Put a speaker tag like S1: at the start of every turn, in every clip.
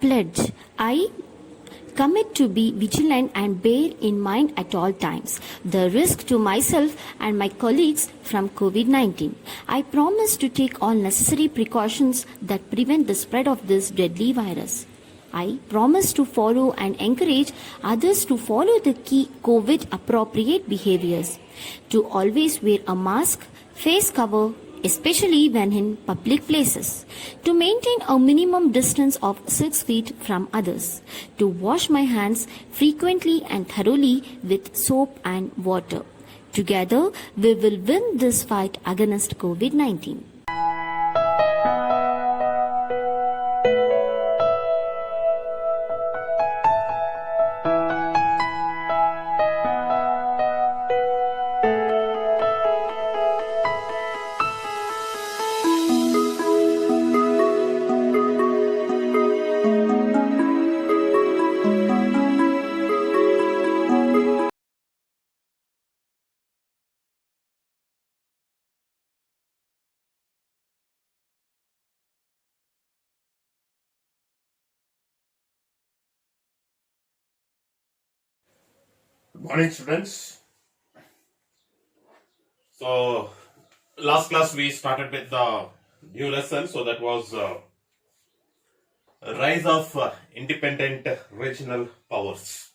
S1: pledge. I commit to be vigilant and bear in mind at all times the risk to myself and my colleagues from COVID-19. I promise to take all necessary precautions that prevent the spread of this deadly virus. I promise to follow and encourage others to follow the key COVID appropriate behaviors, to always wear a mask, face cover, especially when in public places, to maintain a minimum distance of 6 feet from others, to wash my hands frequently and thoroughly with soap and water. Together, we will win this fight against COVID-19.
S2: Good morning, students. So, last class we started with the new lesson. So that was rise of independent regional powers.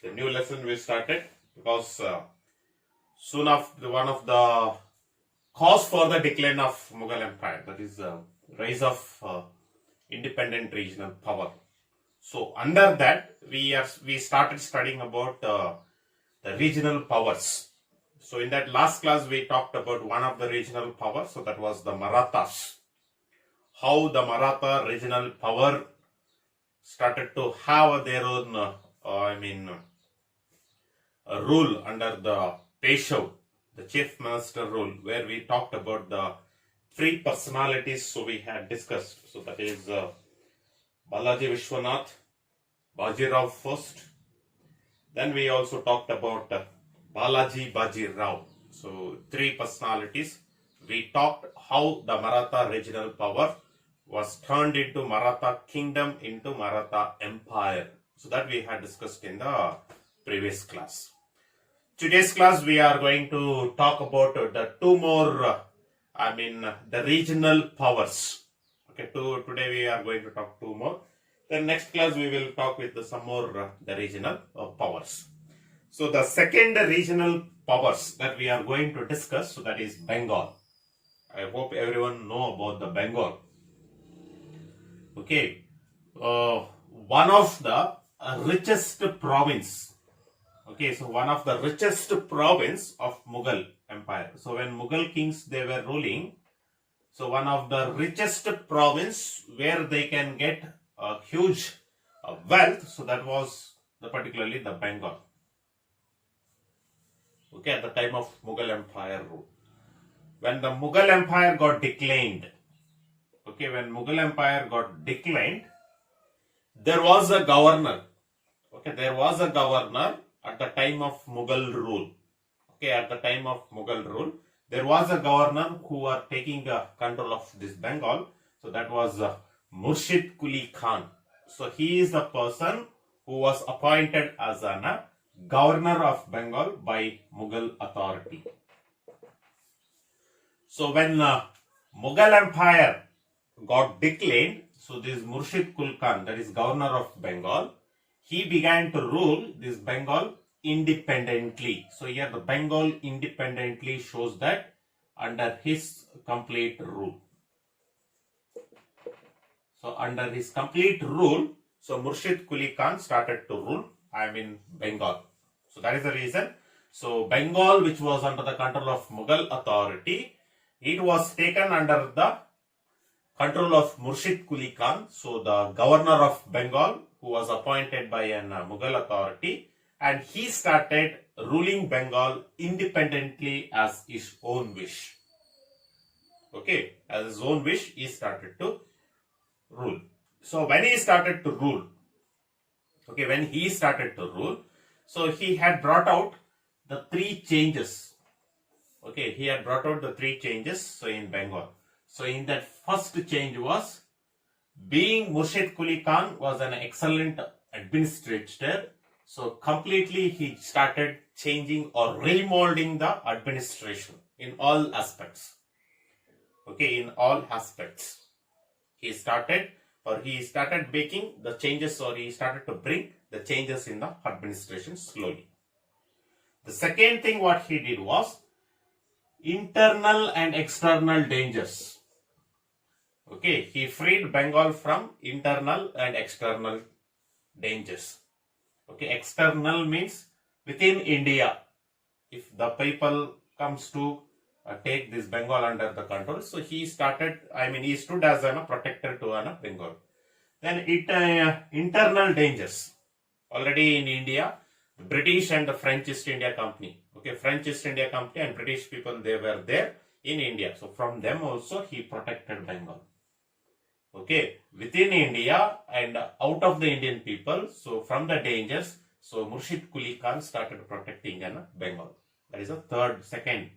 S2: The new lesson we started because soon after one of the cause for the decline of Mughal Empire, that is rise of independent regional power. So under that we started studying about the regional powers. So in that last class we talked about one of the regional powers, so that was the Marathas. How the Maratha regional power started to have their own rule under the Peshaw, the chief minister rule, where we talked about the three personalities. So we had discussed, so that is Balaji Vishwanath, Bajirao first. Then we also talked about Balaji Bajirao. So three personalities. We talked how the Maratha regional power was turned into Maratha kingdom, into Maratha empire. So that we had discussed in the previous class. Today's class we are going to talk about the two more, the regional powers. Okay, today we are going to talk two more. Then next class we will talk with some more the regional powers. So the second regional powers that we are going to discuss, so that is Bengal. I hope everyone know about the Bengal. Okay, one of the richest province. Okay, so one of the richest province of Mughal Empire. So when Mughal kings they were ruling, so one of the richest province where they can get a huge wealth, so that was particularly the Bengal. Okay, at the time of Mughal Empire rule. When the Mughal Empire got declined, there was a governor. Okay, there was a governor at the time of Mughal rule. Okay, at the time of Mughal rule, there was a governor who was taking control of this Bengal. So that was Murshid Quli Khan. So he is the person who was appointed as a governor of Bengal by Mughal authority. So when Mughal Empire got declined, so this Murshid Quli Khan, that is governor of Bengal, he began to rule this Bengal independently. So here the Bengal independently shows that under his complete rule. So under his complete rule, so Murshid Quli Khan started to rule, Bengal. So that is the reason. So Bengal, which was under the control of Mughal authority, it was taken under the control of Murshid Quli Khan. So the governor of Bengal, who was appointed by an Mughal authority, and he started ruling Bengal independently as his own wish. Okay, as his own wish, he started to rule. So when he started to rule, so he had brought out the three changes. Okay, he had brought out the three changes, so in Bengal. So in that first change was being Murshid Quli Khan was an excellent administrator, so completely he started changing or remolding the administration in all aspects. Okay, in all aspects. He started making the changes, or he started to bring the changes in the administration slowly. The second thing what he did was internal and external dangers. Okay, he freed Bengal from internal and external dangers. Okay, external means within India. If the people comes to take this Bengal under the control, so he stood as a protector to Bengal. Then internal dangers. Already in India, British and the French East India Company. Okay, French East India Company and British people, they were there in India. So from them also he protected Bengal. Okay, within India and out of the Indian people, so from the dangers, so Murshid Quli Khan started protecting Bengal. That is the second.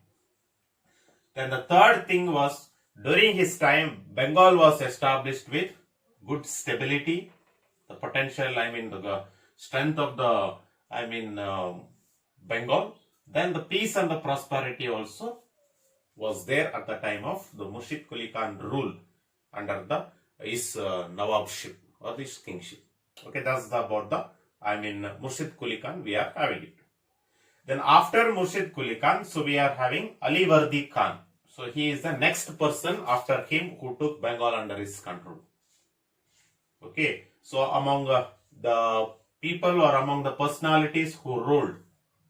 S2: Then the third thing was, during his time, Bengal was established with good stability, the potential, the strength of the, Bengal. Then the peace and the prosperity also was there at the time of the Murshid Quli Khan rule under his Nawabship or this kingship. Okay, that's about the, Murshid Quli Khan we are having it. Then after Murshid Quli Khan, so we are having Ali Vardi Khan. So he is the next person after him who took Bengal under his control. Okay, so among the people or among the personalities who ruled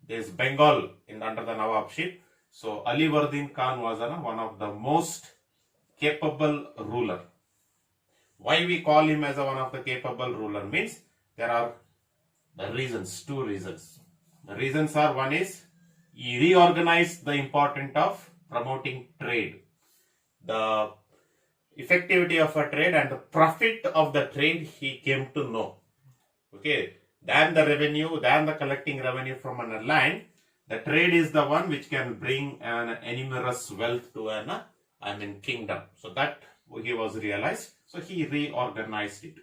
S2: this Bengal under the Nawabship, so Ali Vardi Khan was one of the most capable ruler. Why we call him as one of the capable ruler means there are the reasons, two reasons. The reasons are, one is he reorganized the importance of promoting trade, the effectivity of a trade and the profit of the trade he came to know. Okay, than the revenue, than the collecting revenue from a land, the trade is the one which can bring an enormous wealth to kingdom. So that he was realized. So he reorganized it.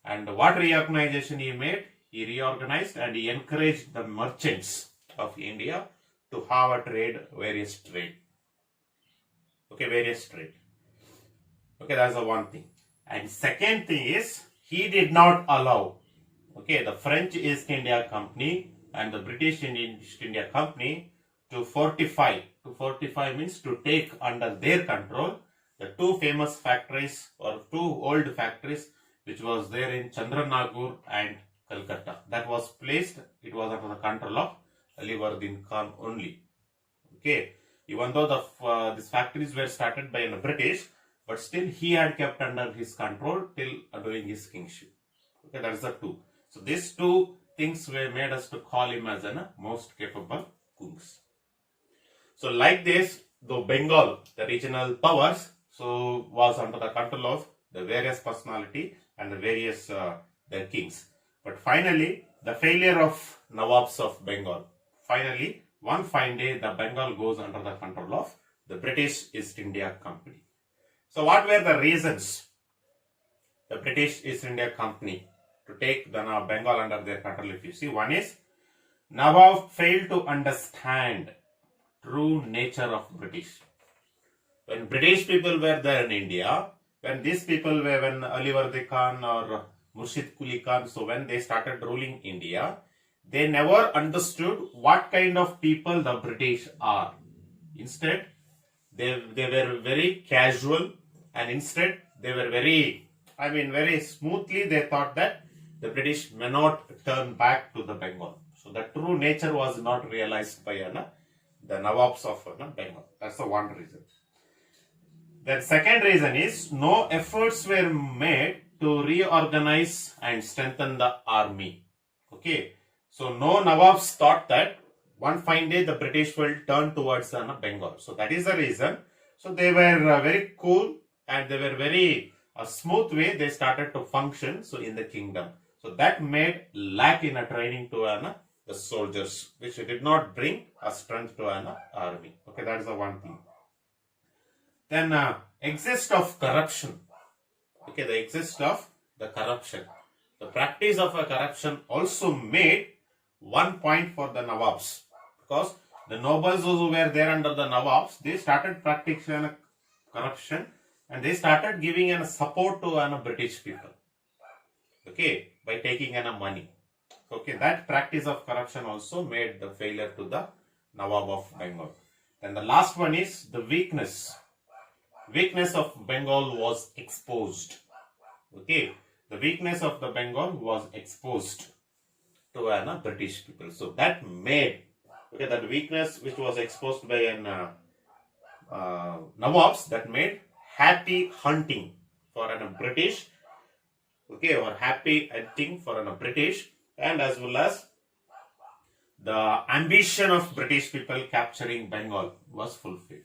S2: And what reorganization he made? He reorganized and he encouraged the merchants of India to have a trade, various trade. Okay, various trade. Okay, that's the one thing. And second thing is, he did not allow, okay, the French East India Company and the British East India Company to fortify. To fortify means to take under their control the two famous factories or two old factories which was there in Chandranagur and Calcutta. That was placed, it was under the control of Ali Vardi Khan only. Okay, even though these factories were started by the British, but still he had kept under his control till during his kingship. Okay, that is the two. So these two things were made us to call him as a most capable kings. So like this, though Bengal, the regional powers, so was under the control of the various personality and the various their kings. But finally, the failure of Nawabs of Bengal. Finally, one fine day, the Bengal goes under the control of the British East India Company. So what were the reasons the British East India Company to take the Bengal under their control? If you see, one is Nawab failed to understand true nature of British. When British people were there in India, when these people were, when Ali Vardi Khan or Murshid Quli Khan, so when they started ruling India, they never understood what kind of people the British are. Instead, they were very casual, and instead they were very smoothly they thought that the British may not turn back to the Bengal. So the true nature was not realized by the Nawabs of Bengal. That's the one reason. The second reason is no efforts were made to reorganize and strengthen the army. Okay, so no Nawabs thought that one fine day the British will turn towards Bengal. So that is the reason. So they were very cool and they were very smooth way they started to function. So in the kingdom. So that made lack in a training to the soldiers, which did not bring a strength to an army. Okay, that is the one thing. Then exist of corruption. Okay, the exist of the corruption. The practice of a corruption also made 1 point for the Nawabs, because the nobles who were there under the Nawabs, they started practicing corruption and they started giving a support to British people. Okay, by taking money. Okay, that practice of corruption also made the failure to the Nawab of Bengal. And the last one is the weakness. Weakness of Bengal was exposed. Okay, the weakness of the Bengal was exposed to British people. So that made, okay, that weakness which was exposed by an Nawabs, that made happy hunting for an British, okay, or happy hunting for an British, and as well as the ambition of British people capturing Bengal was fulfilled.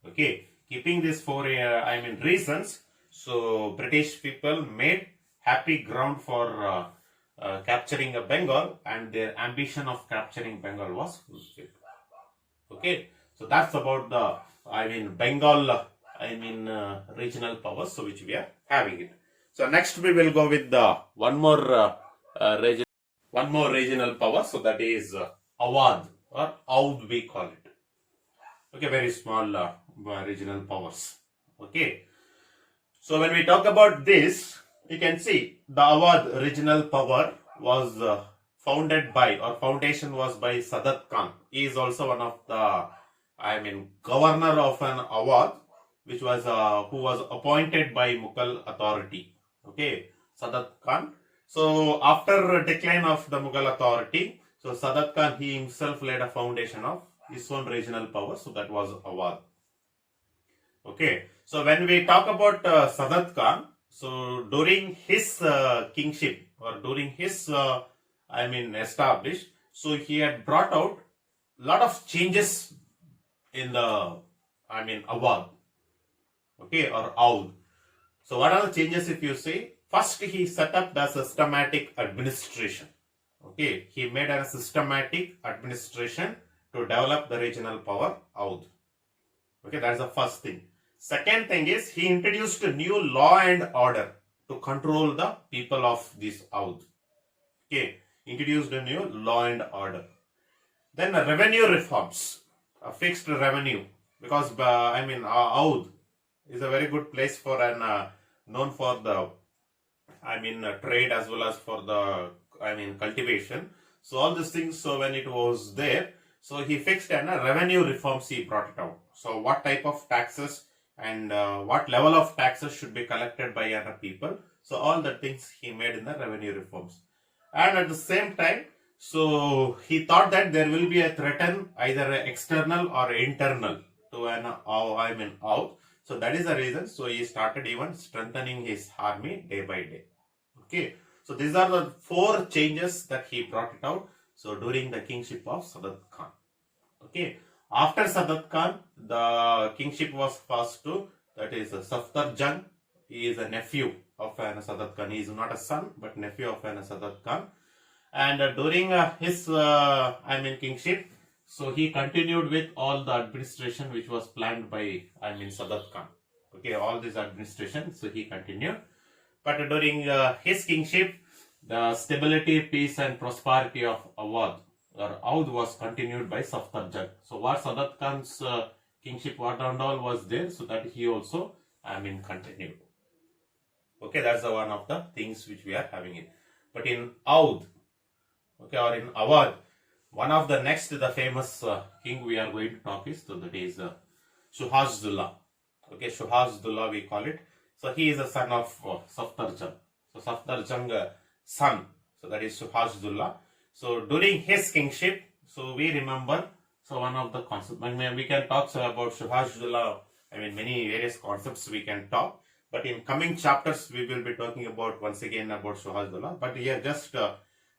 S2: Okay, keeping these four reasons, so British people made happy ground for capturing Bengal, and their ambition of capturing Bengal was fulfilled. Okay, so that's about the Bengal regional powers, so which we are having it. So next we will go with the one more regional power, so that is Awadh or Oudh we call it. Okay, very small regional powers. Okay, so when we talk about this, you can see the Awadh regional power was founded by, or foundation was by Sadat Khan. He is also one of the governor of an Awadh, which was who was appointed by Mughal authority. Okay, Sadat Khan. So after decline of the Mughal authority, so Sadat Khan, he himself laid a foundation of his own regional power. So that was Awadh. Okay, so when we talk about Sadat Khan, so during his kingship, or during his established, so he had brought out lot of changes in the Awadh. Okay, or Oudh. So what are the changes if you say? First, he set up the systematic administration. Okay, he made a systematic administration to develop the regional power Oudh. Okay, that's the first thing. Second thing is, he introduced a new law and order to control the people of this Oudh. Okay, introduced a new law and order. Then revenue reforms, a fixed revenue, because Oudh is a very good place for an known for the trade as well as for the cultivation. So all these things, so when it was there, so he fixed and revenue reforms he brought it out. So what type of taxes and what level of taxes should be collected by other people. So all the things he made in the revenue reforms. And at the same time, so he thought that there will be a threat, either external or internal to an Oudh. So that is the reason. So he started even strengthening his army day by day. Okay. So these are the four changes that he brought it out. So during the kingship of Sadat Khan. Okay. After Sadat Khan, the kingship was passed to, that is Safdar Jung. He is a nephew of Sadat Khan. He is not a son, but nephew of Sadat Khan. And during his kingship, so he continued with all the administration which was planned by Sadat Khan. Okay, all this administration, so he continued. But during his kingship, the stability, peace and prosperity of Awadh or Oudh was continued by Safdar Jung. So what Sadat Khan's kingship, what and all was there, so that he also continued. Okay, that's one of the things which we are having it. But in Oudh, okay, or in Awadh, one of the next, the famous king we are going to talk is, so that is Shuhaj-Dullah. Okay, Shuhaj-Dullah we call it. So he is a son of Safdar Jung. So Safdar Jung son, so that is Shuhaj-Dullah. So during his kingship, so we remember, so one of the concepts, we can talk about Shuhaj-Dullah, many various concepts we can talk. But in coming chapters, we will be talking about once again about Shuhaj-Dullah. But here just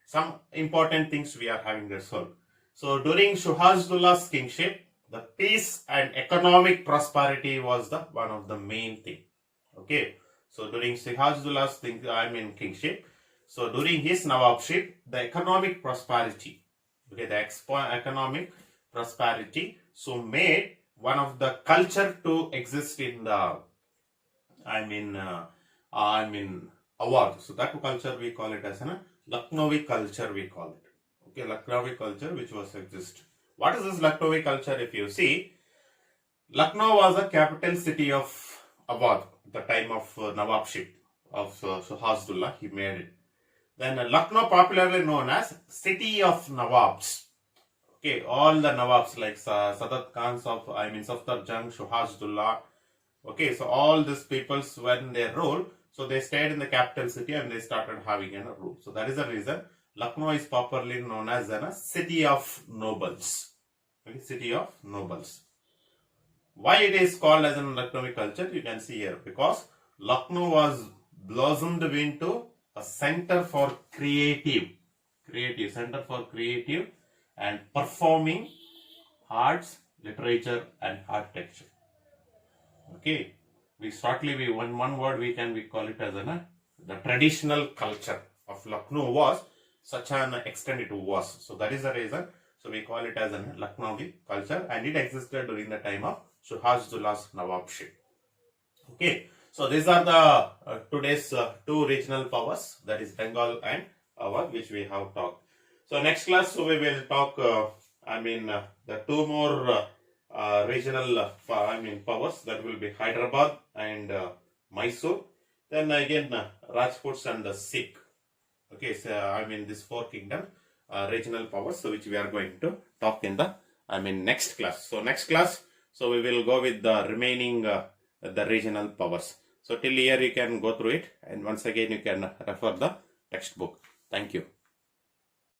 S2: some important things we are having this whole. So during Shuhaj-Dullah's kingship, the peace and economic prosperity was the one of the main thing. Okay, so during Shuhaj-Dullah's kingship, so during his Nawabship, the economic prosperity, okay, the economic prosperity, so made one of the culture to exist in the Awadh. So that culture we call it as an Lucknowi culture we call it. Okay, Lucknowi culture which was exist. What is this Lucknowi culture? If you see, Lucknow was the capital city of Awadh at the time of Nawabship of Suhasdullah. He made it. Then Lucknow popularly known as City of Nawabs. Okay, all the Nawabs like Sadat Khans of, Safdar Jung, Suhasdullah. Okay, so all these peoples when they rule, so they stayed in the capital city and they started having a rule. So that is the reason Lucknow is popularly known as a city of nobles. Okay, city of nobles. Why it is called as an Lucknowi culture? You can see here, because Lucknow was blossomed into a center for creative and performing arts, literature and architecture. Okay, we one word we call it as the traditional culture of Lucknow was such an extent it was. So that is the reason. So we call it as a Lucknowi culture, and it existed during the time of Suhasdullah's Nawabship. Okay, so these are the today's two regional powers, that is Bengal and Awadh, which we have talked. So next class, so we will talk. The two more regional powers, that will be Hyderabad and Mysore. Then again Rajputs and the Sikh. Okay, so this four kingdom regional powers, so which we are going to talk in the next class. So next class, so we will go with the remaining the regional powers. So till here you can go through it, and once again you can refer the textbook. Thank you.